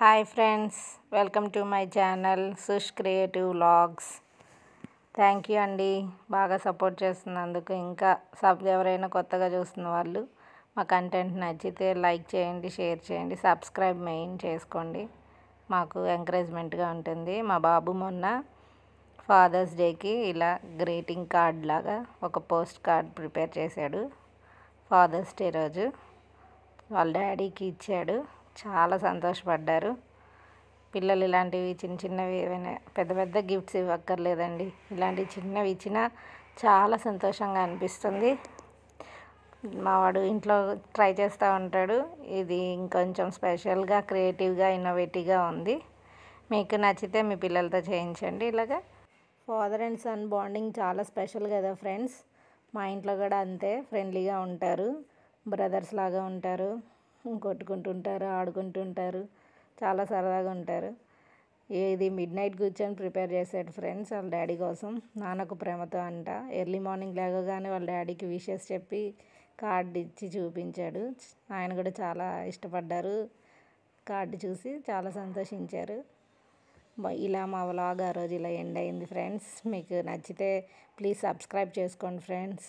Hi friends, welcome to my channel సుష్ creative vlogs. Thank you అండి, బాగా support చేస్తున్నందుకు. ఇంకా ఎవరైనా కొత్తగా చూస్తున్న వాళ్ళు మా కంటెంట్ నచ్చితే లైక్ చేయండి, షేర్ చేయండి, సబ్స్క్రైబ్ మెయిన్ చేసుకోండి. మాకు ఎంకరేజ్మెంట్గా ఉంటుంది. మా బాబు మొన్న ఫాదర్స్ డేకి ఇలా గ్రీటింగ్ కార్డ్ లాగా ఒక పోస్ట్ కార్డ్ ప్రిపేర్ చేశాడు. ఫాదర్స్ డే రోజు వాళ్ళ డాడీకి ఇచ్చాడు. చాలా సంతోషపడ్డారు. పిల్లలు ఇలాంటివి చిన్న చిన్నవి ఏవైనా పెద్ద పెద్ద గిఫ్ట్స్ ఇవ్వక్కర్లేదండి, ఇలాంటివి చిన్నవి ఇచ్చినా చాలా సంతోషంగా అనిపిస్తుంది. మావాడు ఇంట్లో ట్రై చేస్తూ ఉంటాడు. ఇది ఇంకొంచెం స్పెషల్గా, క్రియేటివ్గా, ఇన్నోవేటివ్గా ఉంది. మీకు నచ్చితే మీ పిల్లలతో చేయించండి. ఇలాగా ఫాదర్ అండ్ సన్ బాండింగ్ చాలా స్పెషల్ కదా ఫ్రెండ్స్. మా ఇంట్లో కూడా అంతే, ఫ్రెండ్లీగా ఉంటారు, బ్రదర్స్ లాగా ఉంటారు, కొట్టుకుంటుంటారు, ఆడుకుంటుంటారు, చాలా సరదాగా ఉంటారు. ఇది మిడ్ నైట్ కూర్చొని ప్రిపేర్ చేశాడు ఫ్రెండ్స్ వాళ్ళ డాడీ కోసం. నాన్నకు ప్రేమతో అంట. ఎర్లీ మార్నింగ్ లేవగానే వాళ్ళ డాడీకి విషెస్ చెప్పి కార్డు ఇచ్చి చూపించాడు. ఆయన కూడా చాలా ఇష్టపడ్డారు. కార్డు చూసి చాలా సంతోషించారు. ఇలా మా వ్లాగ్ ఆ రోజు ఇలా ఎండ్ అయింది ఫ్రెండ్స్. మీకు నచ్చితే ప్లీజ్ సబ్స్క్రైబ్ చేసుకోండి ఫ్రెండ్స్.